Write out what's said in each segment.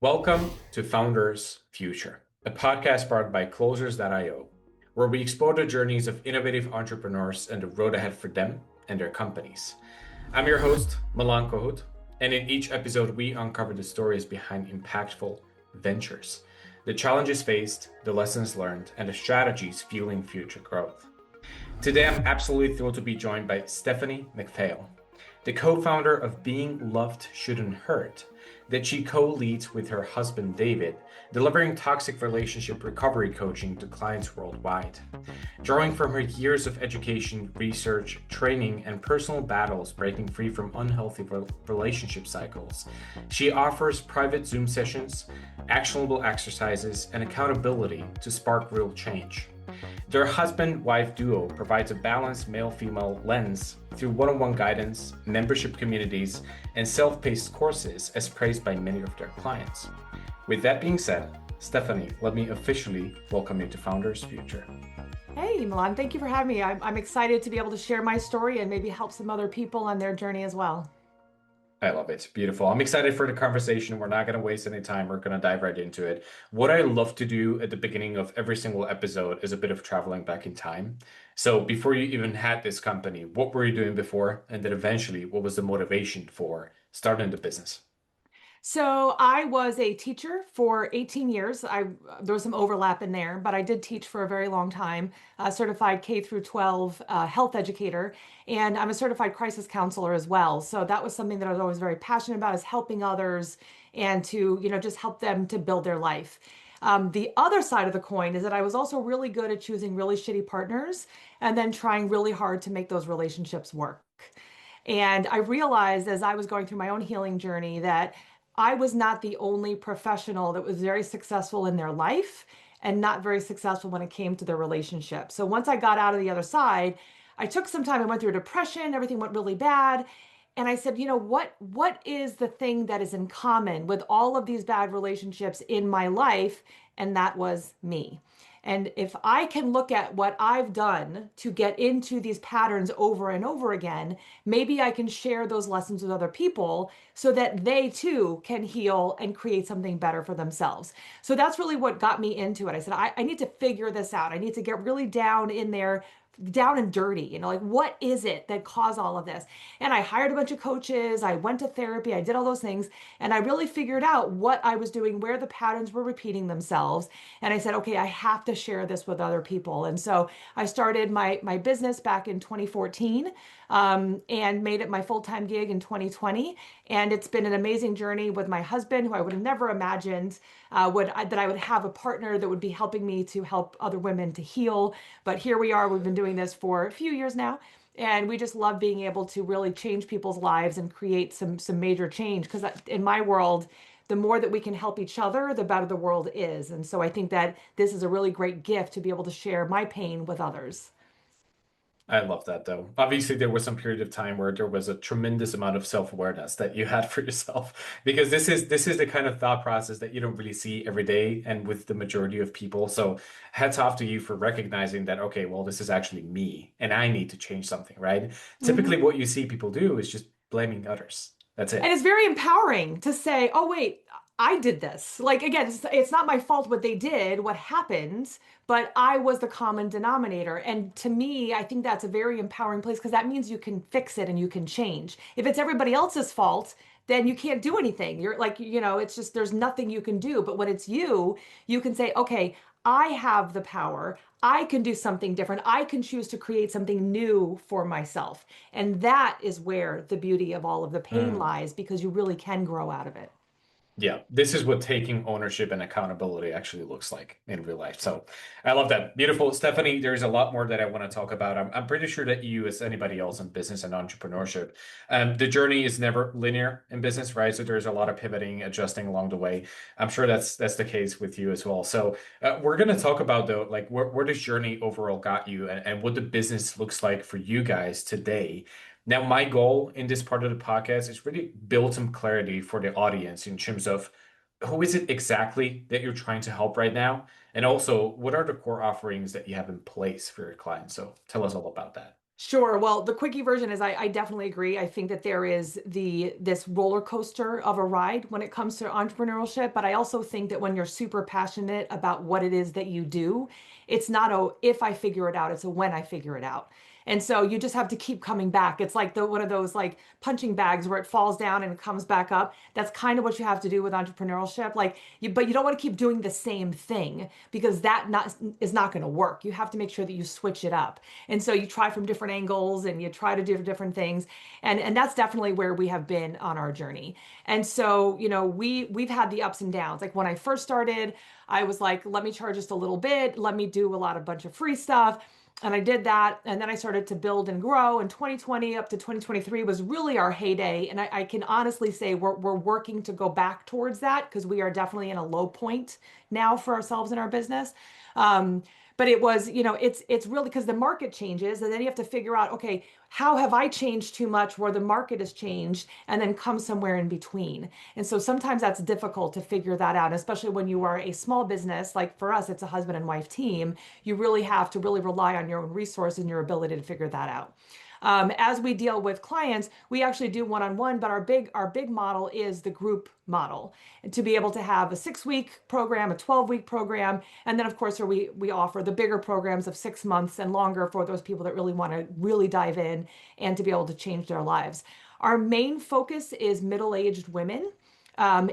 Welcome to Founders Future, a podcast powered by Closers.io, where we explore the journeys of innovative entrepreneurs and the road ahead for them and their companies. I'm your host, Milan Kho, and in each episode, we uncover the stories behind impactful ventures, the challenges faced, the lessons learned, and the strategies fueling future growth. Today, I'm absolutely thrilled to be joined by Stephanie McPhail, the co-founder of Being Loved Shouldn't Hurt, that she co-leads with her husband David, delivering toxic relationship recovery coaching to clients worldwide. Drawing from her years of education, research, training, and personal battles breaking free from unhealthy relationship cycles, she offers private Zoom sessions, actionable exercises, and accountability to spark real change. Their husband-wife duo provides a balanced male-female lens through one-on-one guidance, membership communities, and self-paced courses as praised by many of their clients. With that being said, Stephanie, let me officially welcome you to Founders Future. Hey, Milan, thank you for having me. I'm excited to be able to share my story and maybe help some other people on their journey as well. I love it. Beautiful. I'm excited for the conversation. We're not going to waste any time. We're going to dive right into it. What I love to do at the beginning of every single episode is a bit of traveling back in time. So before you even had this company, what were you doing before? And then eventually, what was the motivation for starting the business? So I was a teacher for 18 years. There was some overlap in there, but I did teach for a very long time, certified K through 12 health educator, and I'm a certified crisis counselor as well. So that was something that I was always very passionate about, is helping others and to, just help them to build their life. The other side of the coin is that I was also really good at choosing really shitty partners and then trying really hard to make those relationships work. And I realized as I was going through my own healing journey that I was not the only professional that was very successful in their life and not very successful when it came to their relationship. So once I got out of the other side, I took some time. I went through a depression, everything went really bad. And I said, what is the thing that is in common with all of these bad relationships in my life? And that was me. And if I can look at what I've done to get into these patterns over and over again, maybe I can share those lessons with other people so that they too can heal and create something better for themselves. So that's really what got me into it. I said, I need to figure this out. I need to get really down in there, down and dirty, like what is it that caused all of this? And I hired a bunch of coaches, I went to therapy, I did all those things, and I really figured out what I was doing, where the patterns were repeating themselves. And I said, okay, I have to share this with other people. And so I started my business back in 2014, and made it my full-time gig in 2020. And it's been an amazing journey with my husband, who I would have never imagined that I would have a partner that would be helping me to help other women to heal. But here we are. We've been doing this for a few years now. And we just love being able to really change people's lives and create some major change. Because in my world, the more that we can help each other, the better the world is. And so I think that this is a really great gift to be able to share my pain with others. I love that though. Obviously, there was some period of time where there was a tremendous amount of self-awareness that you had for yourself, because this is the kind of thought process that you don't really see every day and with the majority of people. So hats off to you for recognizing that, okay, well, this is actually me and I need to change something, right? Typically, Mhm. what you see people do is just blaming others. That's And it. it's very empowering to say, oh, wait, I did this. Like, again, it's not my fault what they did, what happened, but I was the common denominator. And to me, I think that's a very empowering place because that means you can fix it and you can change. If it's everybody else's fault, then you can't do anything. You're like, it's just there's nothing you can do. But when it's you, you can say, okay, I have the power. I can do something different. I can choose to create something new for myself. And that is where the beauty of all of the pain Mm. lies because you really can grow out of it. Yeah, this is what taking ownership and accountability actually looks like in real life. So I love that. Beautiful. Stephanie, there's a lot more that I want to talk about. I'm pretty sure that you, as anybody else in business and entrepreneurship, the journey is never linear in business, right? So there's a lot of pivoting, adjusting along the way. I'm sure that's the case with you as well. So we're going to talk about though, like where this journey overall got you and what the business looks like for you guys today. Now, my goal in this part of the podcast is really build some clarity for the audience in terms of who is it exactly that you're trying to help right now? And also, what are the core offerings that you have in place for your clients? So tell us all about that. Sure. Well, the quickie version is I definitely agree. I think that there is this roller coaster of a ride when it comes to entrepreneurship, but I also think that when you're super passionate about what it is that you do, it's not a if I figure it out, it's a when I figure it out. And so you just have to keep coming back. It's like the one of those like punching bags where it falls down and it comes back up. That's kind of what you have to do with entrepreneurship. But you don't want to keep doing the same thing because that not is not going to work. You have to make sure that you switch it up. And so you try from different angles and you try to do different things. And that's definitely where we have been on our journey. And so, we've had the ups and downs. Like when I first started, I was like, let me charge just a little bit, let me do a bunch of free stuff. And I did that. And then I started to build and grow. And 2020 up to 2023 was really our heyday. And I can honestly say we're working to go back towards that because we are definitely in a low point now for ourselves in our business. Um, but it was, it's really because the market changes and then you have to figure out, okay, how have I changed too much where the market has changed and then come somewhere in between. And so sometimes that's difficult to figure that out, especially when you are a small business. Like for us, it's a husband and wife team. You really have to really rely on your own resources and your ability to figure that out. As we deal with clients, we actually do one-on-one, but our big model is the group model, and to be able to have a 6-week program, a 12-week program, and then of course we offer the bigger programs of 6 months and longer for those people that really want to really dive in and to be able to change their lives. Our main focus is middle-aged women.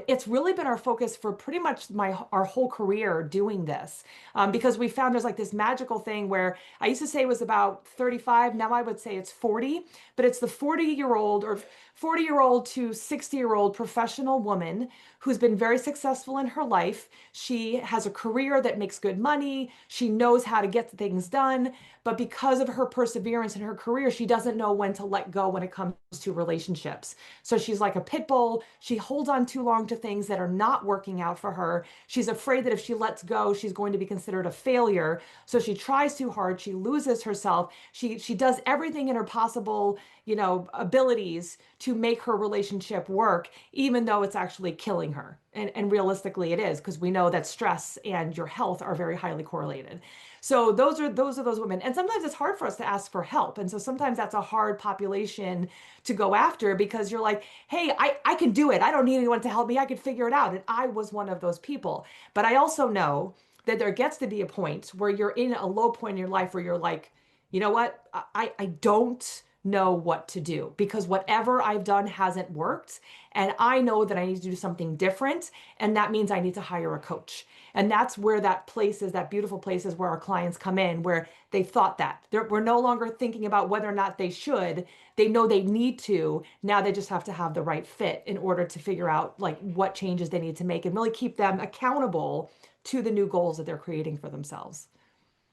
It's really been our focus for pretty much our whole career doing this, because we found there's like this magical thing where I used to say it was about 35, now I would say it's 40, but it's the 40-year-old or 40-year-old to 60-year-old professional woman who's been very successful in her life. She has a career that makes good money. She knows how to get things done, but because of her perseverance in her career, she doesn't know when to let go when it comes to relationships. So she's like a pit bull. She holds on too long to things that are not working out for her. She's afraid that if she lets go, she's going to be considered a failure. So she tries too hard. She loses herself. She does everything in her possible, abilities to make her relationship work, even though it's actually killing her. And realistically, it is because we know that stress and your health are very highly correlated. So those women. And sometimes it's hard for us to ask for help. And so sometimes that's a hard population to go after because you're like, hey, I can do it. I don't need anyone to help me. I could figure it out. And I was one of those people. But I also know that there gets to be a point where you're in a low point in your life where you're like, you know what? I don't know what to do because whatever I've done hasn't worked. And I know that I need to do something different. And that means I need to hire a coach. And that's where that place is, that beautiful place is where our clients come in, where they thought that. We're no longer thinking about whether or not they should. They know they need to. Now they just have to have the right fit in order to figure out like what changes they need to make and really keep them accountable to the new goals that they're creating for themselves.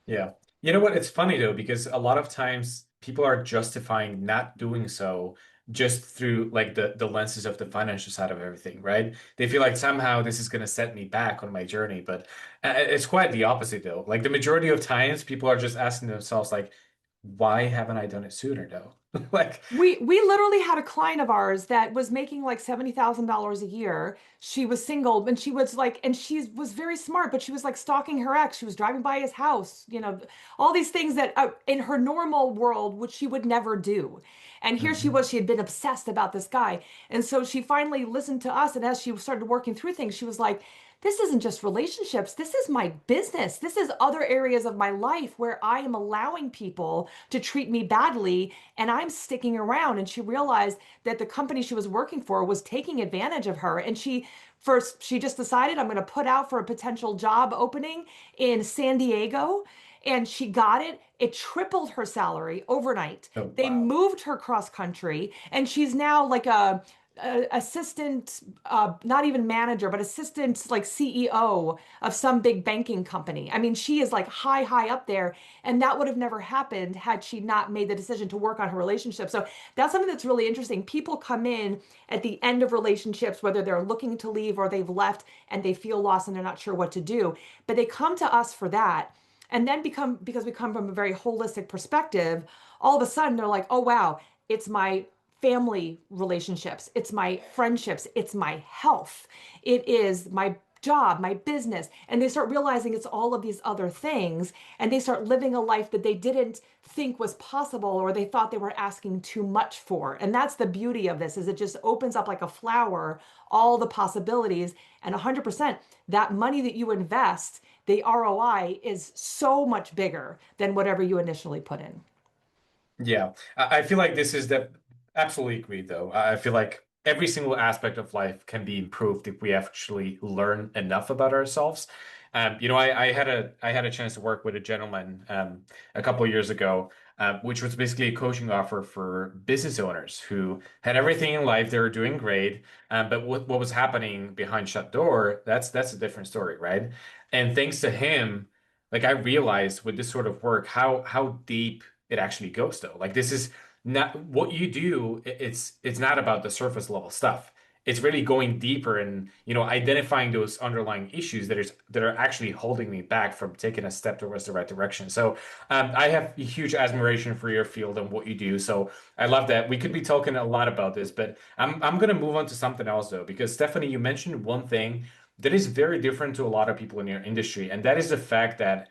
Yeah. You know what? It's funny though, because a lot of times people are justifying not doing so just through like the lenses of the financial side of everything, right? They feel like somehow this is going to set me back on my journey, but it's quite the opposite though. Like the majority of times people are just asking themselves like, why haven't I done it sooner though? Like, We literally had a client of ours that was making like $70,000 a year. She was single and she was like, and she was very smart, but she was like stalking her ex. She was driving by his house, all these things that in her normal world, which she would never do. And here she mhm. was, she had been obsessed about this guy. And so she finally listened to us. And as she started working through things, she was like, this isn't just relationships. This is my business. This is other areas of my life where I am allowing people to treat me badly and I'm sticking around. And she realized that the company she was working for was taking advantage of her. And she just decided I'm going to put out for a potential job opening in San Diego. And she got it. It tripled her salary overnight. Oh, They wow. moved her cross country, and she's now like a assistant, not even manager, but assistant like CEO of some big banking company. I mean, she is like high up there, and that would have never happened had she not made the decision to work on her relationship. So that's something that's really interesting. People come in at the end of relationships, whether they're looking to leave or they've left and they feel lost and they're not sure what to do, but they come to us for that. And then because we come from a very holistic perspective, all of a sudden they're like, oh, wow, it's my family relationships, it's my friendships, it's my health, it is my job, my business. And they start realizing it's all of these other things. And they start living a life that they didn't think was possible, or they thought they were asking too much for. And that's the beauty of this, is it just opens up like a flower, all the possibilities. And 100%, that money that you invest, the ROI is so much bigger than whatever you initially put in. Yeah, I feel like this is the absolutely agree though. I feel like every single aspect of life can be improved if we actually learn enough about ourselves. I had a chance to work with a gentleman a couple of years ago, which was basically a coaching offer for business owners who had everything in life. They were doing great, but what was happening behind shut door, that's a different story, right? And thanks to him, like I realized with this sort of work how deep it actually goes though. Like this is not what you do. It's not about the surface level stuff. It's really going deeper and identifying those underlying issues that are actually holding me back from taking a step towards the right direction. So I have a huge admiration for your field and what you do. So I love that. We could be talking a lot about this, but I'm gonna move on to something else though, because Stephanie, you mentioned one thing that is very different to a lot of people in your industry, and that is the fact that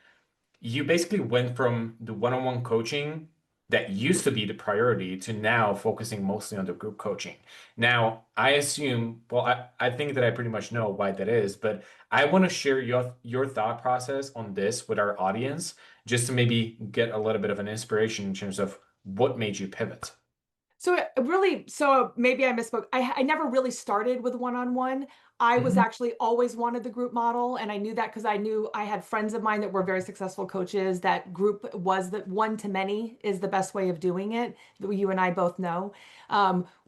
you basically went from the one-on-one coaching that used to be the priority to now focusing mostly on the group coaching. Now, I assume, well, I think that I pretty much know why that is, but I want to share your thought process on this with our audience, just to maybe get a little bit of an inspiration in terms of what made you pivot. So maybe I misspoke. I never really started with one-on-one. I was Mhm. actually always wanted the group model, and I knew that because I knew I had friends of mine that were very successful coaches. That group was the one to many is the best way of doing it. You and I both know.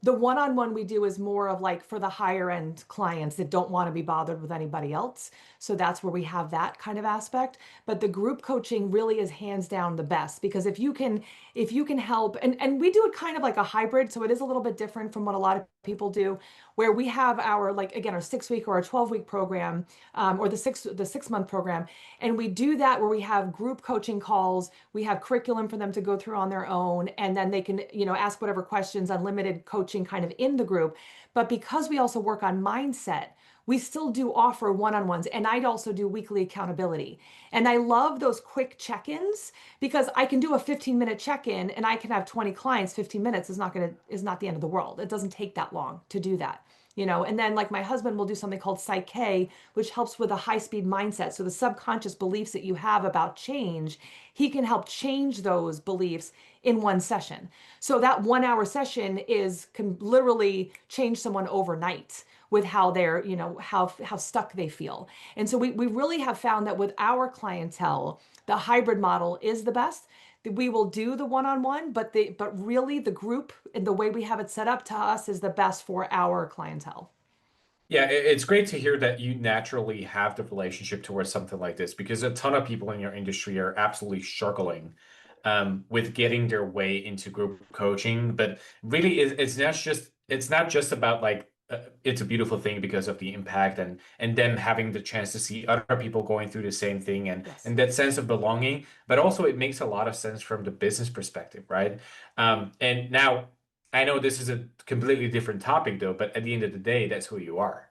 The one-on-one we do is more of like for the higher end clients that don't want to be bothered with anybody else. So that's where we have that kind of aspect. But the group coaching really is hands down the best, because if you can help, and we do it kind of like a hybrid, so it is a little bit different from what a lot of people do, where we have our, like, again, our 6 week or our 12 week program, or the 6 month program. And we do that where we have group coaching calls, we have curriculum for them to go through on their own, and then they can, ask whatever questions, unlimited coaching kind of in the group. But because we also work on mindset, we still do offer one-on-ones, and I'd also do weekly accountability. And I love those quick check-ins, because I can do a 15-minute check-in and I can have 20 clients. 15 minutes is not the end of the world. It doesn't take that long to do that. And then, like, my husband will do something called Psyche, which helps with a high-speed mindset. So the subconscious beliefs that you have about change, he can help change those beliefs in one session. So that 1 hour session can literally change someone overnight with how they're, how stuck they feel. And so we really have found that with our clientele, the hybrid model is the best. We will do the one-on-one, but really the group and the way we have it set up to us is the best for our clientele. Yeah, it's great to hear that you naturally have the relationship towards something like this, because a ton of people in your industry are absolutely struggling with getting their way into group coaching. But really, it's not just about like it's a beautiful thing because of the impact and them having the chance to see other people going through the same thing Yes. and that sense of belonging. But also, it makes a lot of sense from the business perspective, right? And now. I know this is a completely different topic though, but at the end of the day, that's who you are,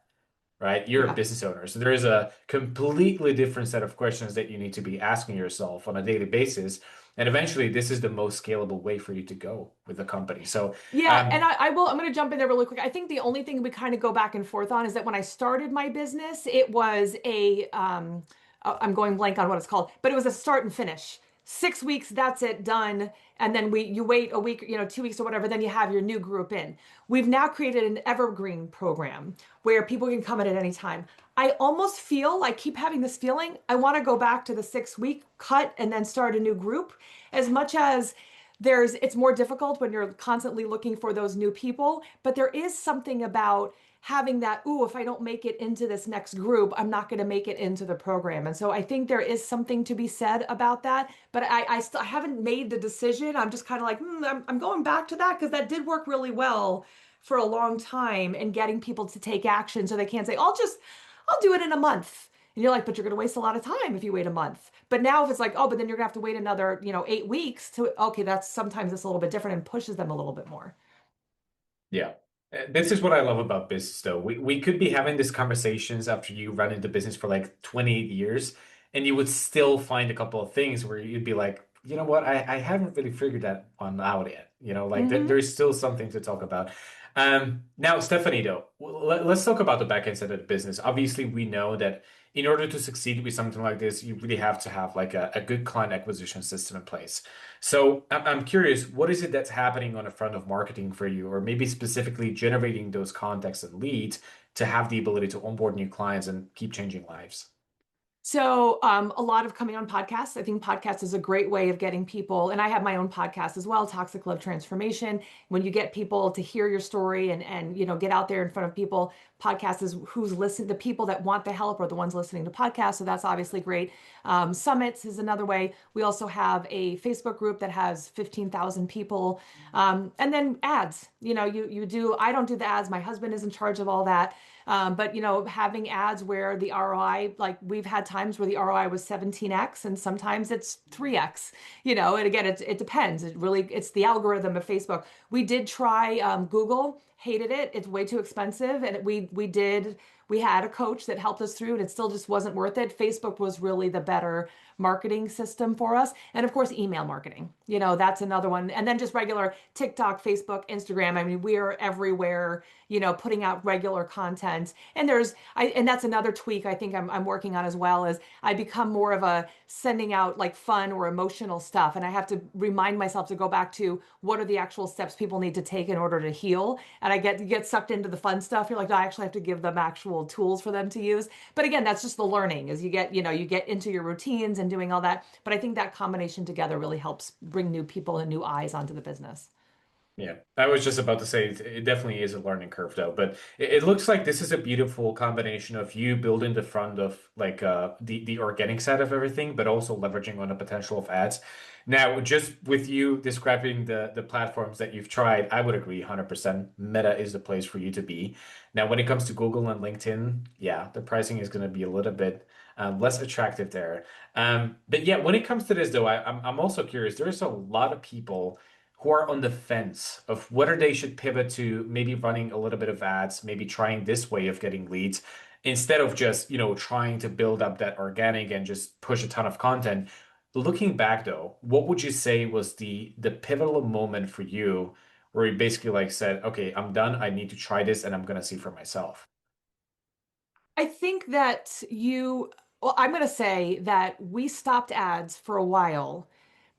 right? You're a Yeah. business owner. So there is a completely different set of questions that you need to be asking yourself on a daily basis. And eventually, this is the most scalable way for you to go with the company. So, Yeah, and um, I'm going to jump in there really quick. I think the only thing we kind of go back and forth on is that when I started my business, it was I'm going blank on what it's called, but it was a start and finish. 6 weeks, that's it, done. And then you wait a week, 2 weeks or whatever, then you have your new group in. We've now created an evergreen program where people can come in at any time. I almost feel, I keep having this feeling, I want to go back to the 6 week cut and then start a new group, as much as it's more difficult when you're constantly looking for those new people, but there is something about having that, ooh, if I don't make it into this next group, I'm not going to make it into the program. And so I think there is something to be said about that, but I haven't made the decision. I'm just kind of like, I'm going back to that because that did work really well for a long time, and getting people to take action so they can't say, I'll do it in a month. And you're like, but you're going to waste a lot of time if you wait a month. But now if it's like, oh, but then you're gonna have to wait another, 8 weeks to, okay, that's sometimes it's a little bit different and pushes them a little bit more. yeah. This is what I love about business, though. We could be having these conversations after you run into business for like 28 years, and you would still find a couple of things where you'd be like, you know what, I haven't really figured that one out yet. Like Hmm. there's still something to talk about. Now, Stephanie, though, let's talk about the back end side of the business. Obviously, we know that in order to succeed with something like this, you really have to have like a good client acquisition system in place. So I'm curious, what is it that's happening on the front of marketing for you, or maybe specifically generating those contacts and leads to have the ability to onboard new clients and keep changing lives? So, a lot of coming on podcasts. I think podcast is a great way of getting people, and I have my own podcast as well, Toxic Love Transformation. When you get people to hear your story and get out there in front of people, podcast is who's listening. The people that want the help are the ones listening to podcasts, so that's obviously great. Summits is another way. We also have a Facebook group that has 15,000 people, and then ads. You do. I don't do the ads. My husband is in charge of all that. But having ads where the ROI, like we've had times where the ROI was 17x and sometimes it's 3x, and again, it depends. It's the algorithm of Facebook. We did try Google, hated it. It's way too expensive. And we had a coach that helped us through and it still just wasn't worth it. Facebook was really the better marketing system for us. And of course, email marketing, that's another one. And then just regular TikTok, Facebook, Instagram. I mean, we are everywhere, putting out regular content. And and that's another tweak I think I'm working on as well is I become more of a sending out like fun or emotional stuff. And I have to remind myself to go back to what are the actual steps people need to take in order to heal. And I get sucked into the fun stuff. You're like, no, I actually have to give them actual tools for them to use. But again, that's just the learning as you get into your routines and doing all that. But I think that combination together really helps bring new people and new eyes onto the business. Yeah, I was just about to say it definitely is a learning curve though, but it looks like this is a beautiful combination of you building the front of like the organic side of everything, but also leveraging on the potential of ads. Now, just with you describing the platforms that you've tried, I would agree 100%. Meta is the place for you to be. Now, when it comes to Google and LinkedIn, yeah, the pricing is going to be a little bit less attractive there. But yeah, when it comes to this though, I'm also curious. There's a lot of people who are on the fence of whether they should pivot to maybe running a little bit of ads, maybe trying this way of getting leads instead of just, trying to build up that organic and just push a ton of content. Looking back though, what would you say was the pivotal moment for you where you basically like said, okay, I'm done. I need to try this and I'm gonna see for myself. I think well, I'm going to say that we stopped ads for a while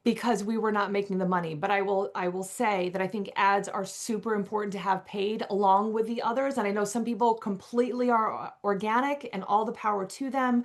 because we were not making the money. But I will say that I think ads are super important to have paid along with the others. And I know some people completely are organic and all the power to them.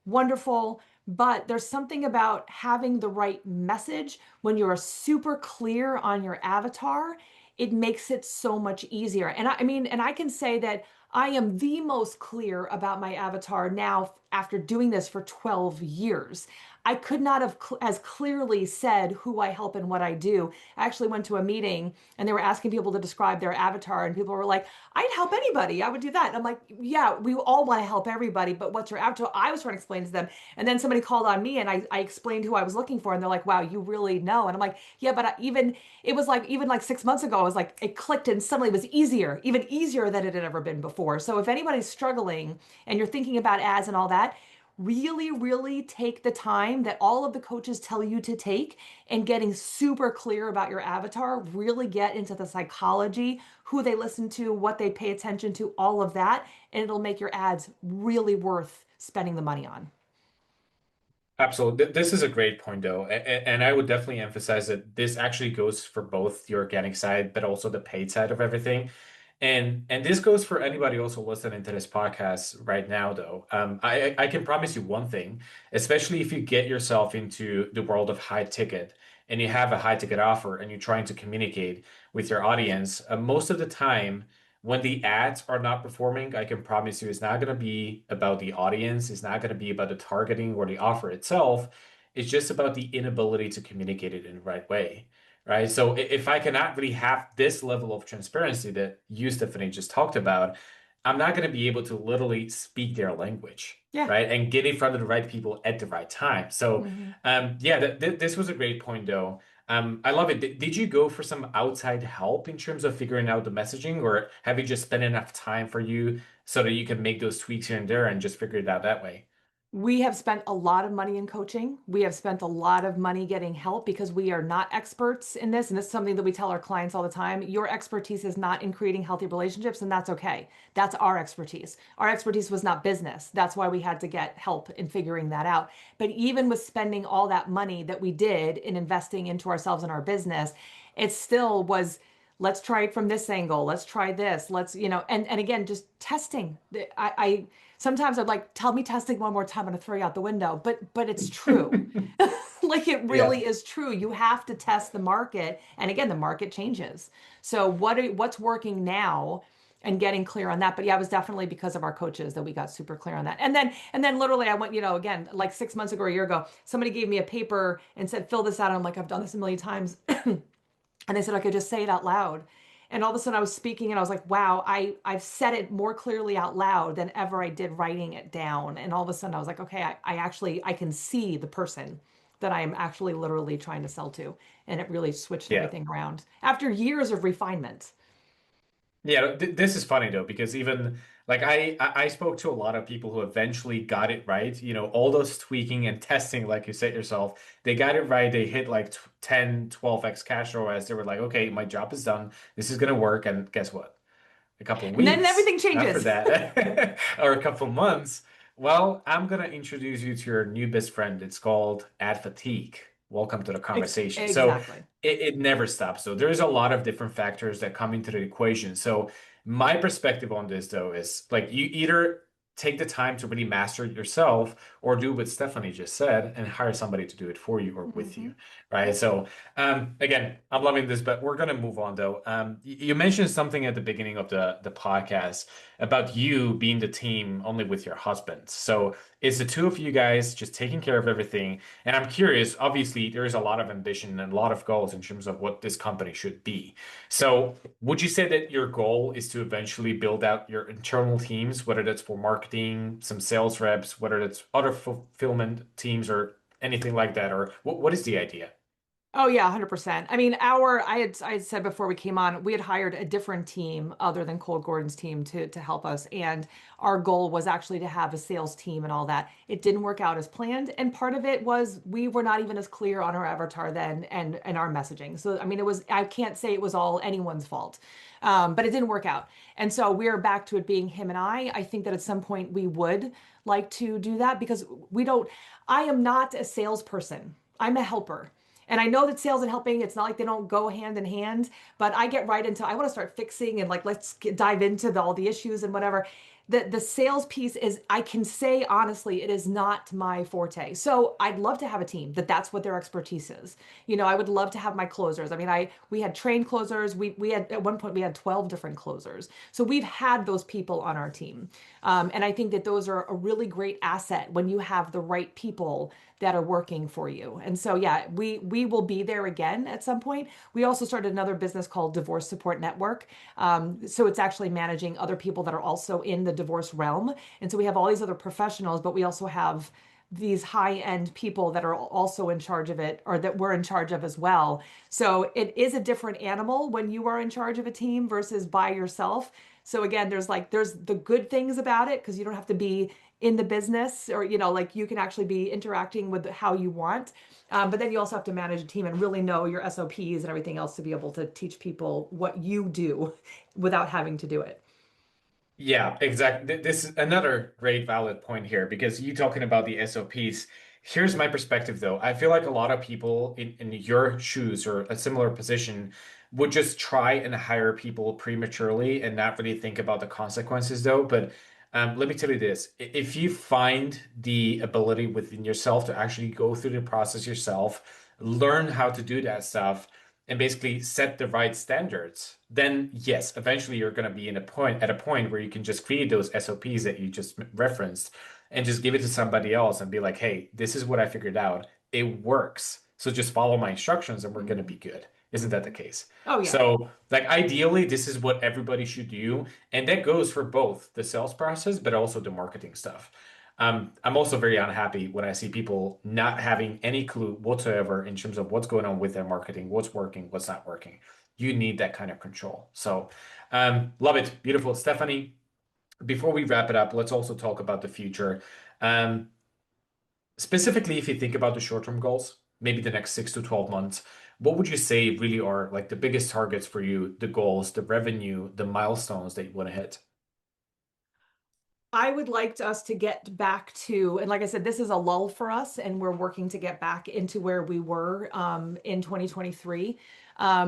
Wonderful. But there's something about having the right message when you're super clear on your avatar. It makes it so much easier. And I mean, and I can say that I am the most clear about my avatar now after doing this for 12 years. I could not have as clearly said who I help and what I do. I actually went to a meeting and they were asking people to describe their avatar, and people were like, I'd help anybody. I would do that. And I'm like, yeah, we all want to help everybody, but what's your avatar? I was trying to explain to them. And then somebody called on me and I explained who I was looking for. And they're like, wow, you really know. And I'm like, yeah, but it was like, even like 6 months ago, I was like, it clicked and suddenly it was easier, even easier than it had ever been before. So if anybody's struggling and you're thinking about ads and all that, really, really take the time that all of the coaches tell you to take and getting super clear about your avatar, really get into the psychology, who they listen to, what they pay attention to, all of that, and it'll make your ads really worth spending the money on. Absolutely. This is a great point, though. And I would definitely emphasize that this actually goes for both the organic side, but also the paid side of everything. And this goes for anybody also listening to this podcast right now, though. I can promise you one thing, especially if you get yourself into the world of high ticket and you have a high ticket offer and you're trying to communicate with your audience, most of the time when the ads are not performing, I can promise you it's not going to be about the audience, it's not going to be about the targeting or the offer itself. It's just about the inability to communicate it in the right way. Right. So if I cannot really have this level of transparency that you, Stephanie, just talked about, I'm not going to be able to literally speak their language, Yeah. right? And get in front of the right people at the right time. So, Mhm. yeah, th this was a great point, though. I love it. Did you go for some outside help in terms of figuring out the messaging, or have you just spent enough time for you so that you can make those tweaks here and there and just figure it out that way? We have spent a lot of money in coaching. We have spent a lot of money getting help because we are not experts in this. And this is something that we tell our clients all the time. Your expertise is not in creating healthy relationships, and that's okay. That's our expertise. Our expertise was not business. That's why we had to get help in figuring that out. But even with spending all that money that we did in investing into ourselves and our business, it still was, let's try it from this angle. Let's try this. And again, just testing. I sometimes I'd like, tell me testing one more time, I'm gonna throw you out the window. But it's true. Like it Yeah. really is true. You have to test the market. And again, the market changes. So what's working now and getting clear on that. But yeah, it was definitely because of our coaches that we got super clear on that. And then literally I went, again, like 6 months ago or a year ago, somebody gave me a paper and said, fill this out. I'm like, I've done this a million times. And they said I could just say it out loud. And all of a sudden I was speaking and I was like, wow, I've said it more clearly out loud than ever I did writing it down. And all of a sudden I was like, okay, I can see the person that I am actually literally trying to sell to. And it really switched Yeah. everything around after years of refinement. Yeah, this is funny though, because even like I spoke to a lot of people who eventually got it right. All those tweaking and testing, like you said yourself, they got it right. They hit like 10, 12x cash flow as they were like, okay, my job is done. This is gonna work. And guess what? A couple of And then weeks everything after changes. that, or a couple of months, well, I'm gonna introduce you to your new best friend. It's called ad fatigue. Welcome to the conversation. So Exactly. it never stops. So there's a lot of different factors that come into the equation. So my perspective on this though is like you either take the time to really master it yourself or do what Stephanie just said and hire somebody to do it for you or with Hmm. you, right? So again, I'm loving this, but we're gonna move on though. You mentioned something at the beginning of the podcast about you being the team only with your husband. So it's the two of you guys just taking care of everything. And I'm curious, obviously, there is a lot of ambition and a lot of goals in terms of what this company should be. So would you say that your goal is to eventually build out your internal teams, whether that's for marketing, some sales reps, whether that's other fulfillment teams or anything like that? Or what is the idea? Oh yeah, 100%. I mean, I had said before we came on, we had hired a different team other than Cole Gordon's team to help us, and our goal was actually to have a sales team and all that. It didn't work out as planned, and part of it was we were not even as clear on our avatar then and our messaging. So I mean, I can't say it was all anyone's fault. But it didn't work out. And so we're back to it being him and I. I think that at some point we would like to do that because we don't, I am not a salesperson. I'm a helper. And I know that sales and helping, it's not like they don't go hand in hand, but I get right into, I want to start fixing and like, dive into all the issues and whatever. The sales piece is, I can say honestly, it is not my forte. So I'd love to have a team that's what their expertise is. I would love to have my closers. I mean, we had trained closers. We had at one point we had 12 different closers. So we've had those people on our team. And I think that those are a really great asset when you have the right people that are working for you. And so yeah, we will be there again at some point. We also started another business called Divorce Support Network. So it's actually managing other people that are also in the divorce realm. And so we have all these other professionals, but we also have these high-end people that are also in charge of it or that we're in charge of as well. So it is a different animal when you are in charge of a team versus by yourself. So again, there's the good things about it because you don't have to be in the business or like you can actually be interacting with how you want. But then you also have to manage a team and really know your SOPs and everything else to be able to teach people what you do without having to do it. Yeah, exactly. This is another great valid point here because you talking about the SOPs. Here's my perspective though. I feel like a lot of people in your shoes or a similar position would just try and hire people prematurely and not really think about the consequences though. But let me tell you this. If you find the ability within yourself to actually go through the process yourself, learn how to do that stuff, and basically set the right standards, then yes, eventually you're going to be at a point where you can just create those SOPs that you just referenced and just give it to somebody else and be like, hey, this is what I figured out. It works. So just follow my instructions and we're going to Mhm. be good. Isn't that the case? Oh yeah. So, like, ideally, this is what everybody should do. And that goes for both the sales process, but also the marketing stuff. I'm also very unhappy when I see people not having any clue whatsoever in terms of what's going on with their marketing, what's working, what's not working. You need that kind of control. So, love it. Beautiful. Stephanie, before we wrap it up, let's also talk about the future. Um, Specifically, if you think about the short-term goals, maybe the next 6 to 12 months, what would you say really are like the biggest targets for you, the goals, the revenue, the milestones that you want to hit? I would like us to get back to, and like I said, this is a lull for us, and we're working to get back into where we were in 2023.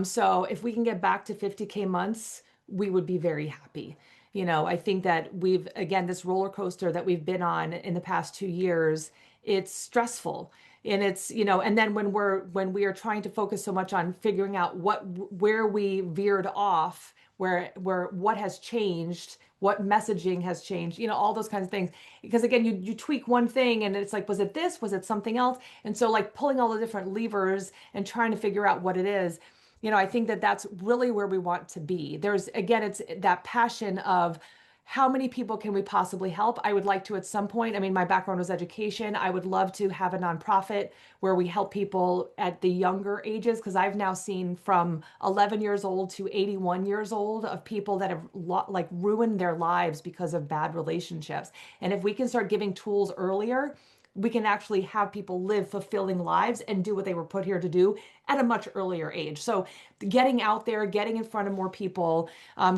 So if we can get back to 50K months, we would be very happy. I think that again, this roller coaster that we've been on in the past 2 years, it's stressful. And and then when we are trying to focus so much on figuring out where we veered off, where what has changed, what messaging has changed, all those kinds of things. Because again, you tweak one thing and it's like, was it this? Was it something else? And so like pulling all the different levers and trying to figure out what it is, I think that that's really where we want to be. It's that passion of how many people can we possibly help? I would like to at some point. I mean, my background was education. I would love to have a nonprofit where we help people at the younger ages, because I've now seen from 11 years old to 81 years old of people that have like ruined their lives because of bad relationships. And if we can start giving tools earlier, we can actually have people live fulfilling lives and do what they were put here to do at a much earlier age. So, getting out there, getting in front of more people,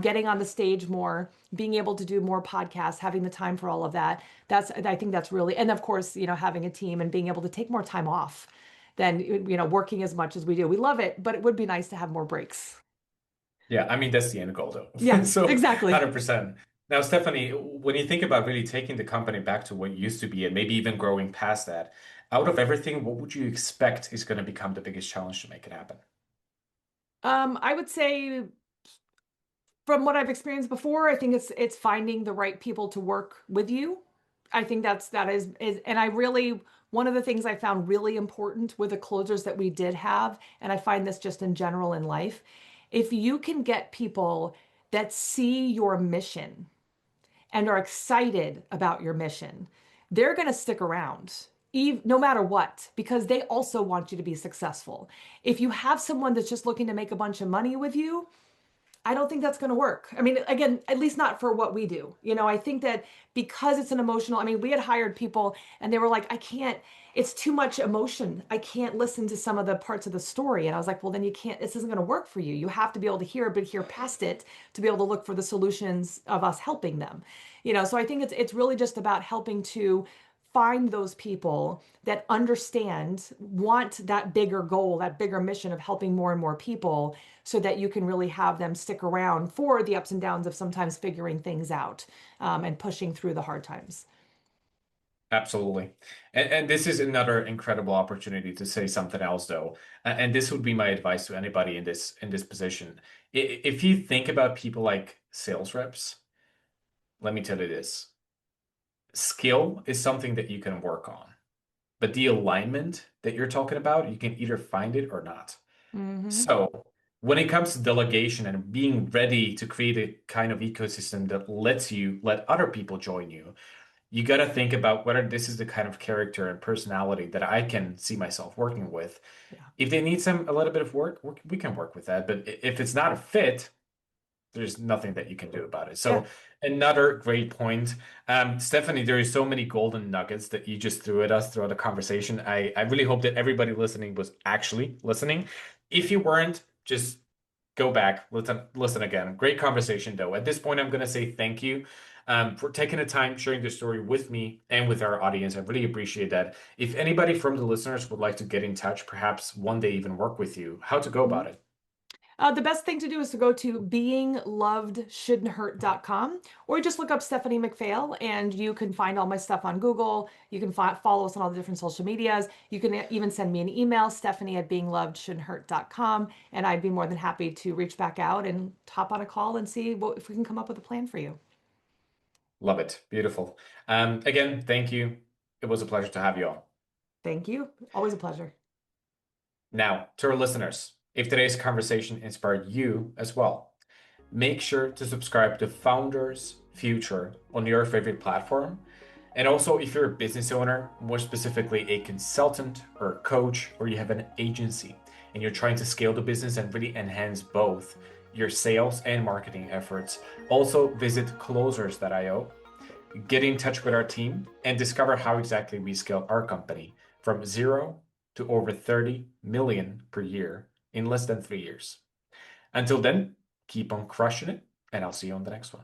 getting on the stage more, being able to do more podcasts, having the time for all of that. I think that's really, and of course, having a team and being able to take more time off than, working as much as we do. We love it, but it would be nice to have more breaks. Yeah, I mean, that's the end goal though. Yeah, So exactly. 100%. Now, Stephanie, when you think about really taking the company back to what it used to be and maybe even growing past that, out of everything, what would you expect is going to become the biggest challenge to make it happen? I would say from what I've experienced before, I think it's finding the right people to work with you. I think that is and I really one of the things I found really important with the closers that we did have, and I find this just in general in life, if you can get people that see your mission and are excited about your mission, they're going to stick around. No matter what, because they also want you to be successful. If you have someone that's just looking to make a bunch of money with you, I don't think that's going to work. I mean, again, at least not for what we do. I think that because it's an emotional, I mean, we had hired people and they were like, I can't, it's too much emotion. I can't listen to some of the parts of the story. And I was like, well, then you can't, this isn't going to work for you. You have to be able to hear, but hear past it to be able to look for the solutions of us helping them. So I think it's really just about helping to find those people that understand, want that bigger goal, that bigger mission of helping more and more people, so that you can really have them stick around for the ups and downs of sometimes figuring things out, and pushing through the hard times. Absolutely. And this is another incredible opportunity to say something else though. And this would be my advice to anybody in this position. If you think about people like sales reps, let me tell you this. Skill is something that you can work on. But the alignment that you're talking about, you can either find it or not. Hmm. So when it comes to delegation and being ready to create a kind of ecosystem that lets you let other people join you, you got to think about whether this is the kind of character and personality that I can see myself working with. Yeah. If they need a little bit of work, we can work with that. But if it's not a fit, there's nothing that you can do about it. Yeah. So another great point. Stephanie, there is so many golden nuggets that you just threw at us throughout the conversation. I really hope that everybody listening was actually listening. If you weren't, just go back, listen again. Great conversation though. At this point, I'm gonna say thank you for taking the time, sharing the story with me and with our audience. I really appreciate that. If anybody from the listeners would like to get in touch, perhaps one day even work with you, how to go about Mhm. it? The best thing to do is to go to beinglovedshouldn'thurt.com, or just look up Stephanie McPhail and you can find all my stuff on Google. You can follow us on all the different social medias. You can even send me an email, Stephanie@beinglovedshouldn'thurt.com, and I'd be more than happy to reach back out and hop on a call and see if we can come up with a plan for you. Love it. Beautiful. Again, thank you. It was a pleasure to have you on. Thank you. Always a pleasure. Now, to our listeners, if today's conversation inspired you as well, make sure to subscribe to Founders Future on your favorite platform. And also, if you're a business owner, more specifically a consultant or a coach, or you have an agency and you're trying to scale the business and really enhance both your sales and marketing efforts, also visit closers.io, get in touch with our team, and discover how exactly we scale our company from zero to over 30 million per year in less than 3 years. Until then, keep on crushing it, and I'll see you on the next one.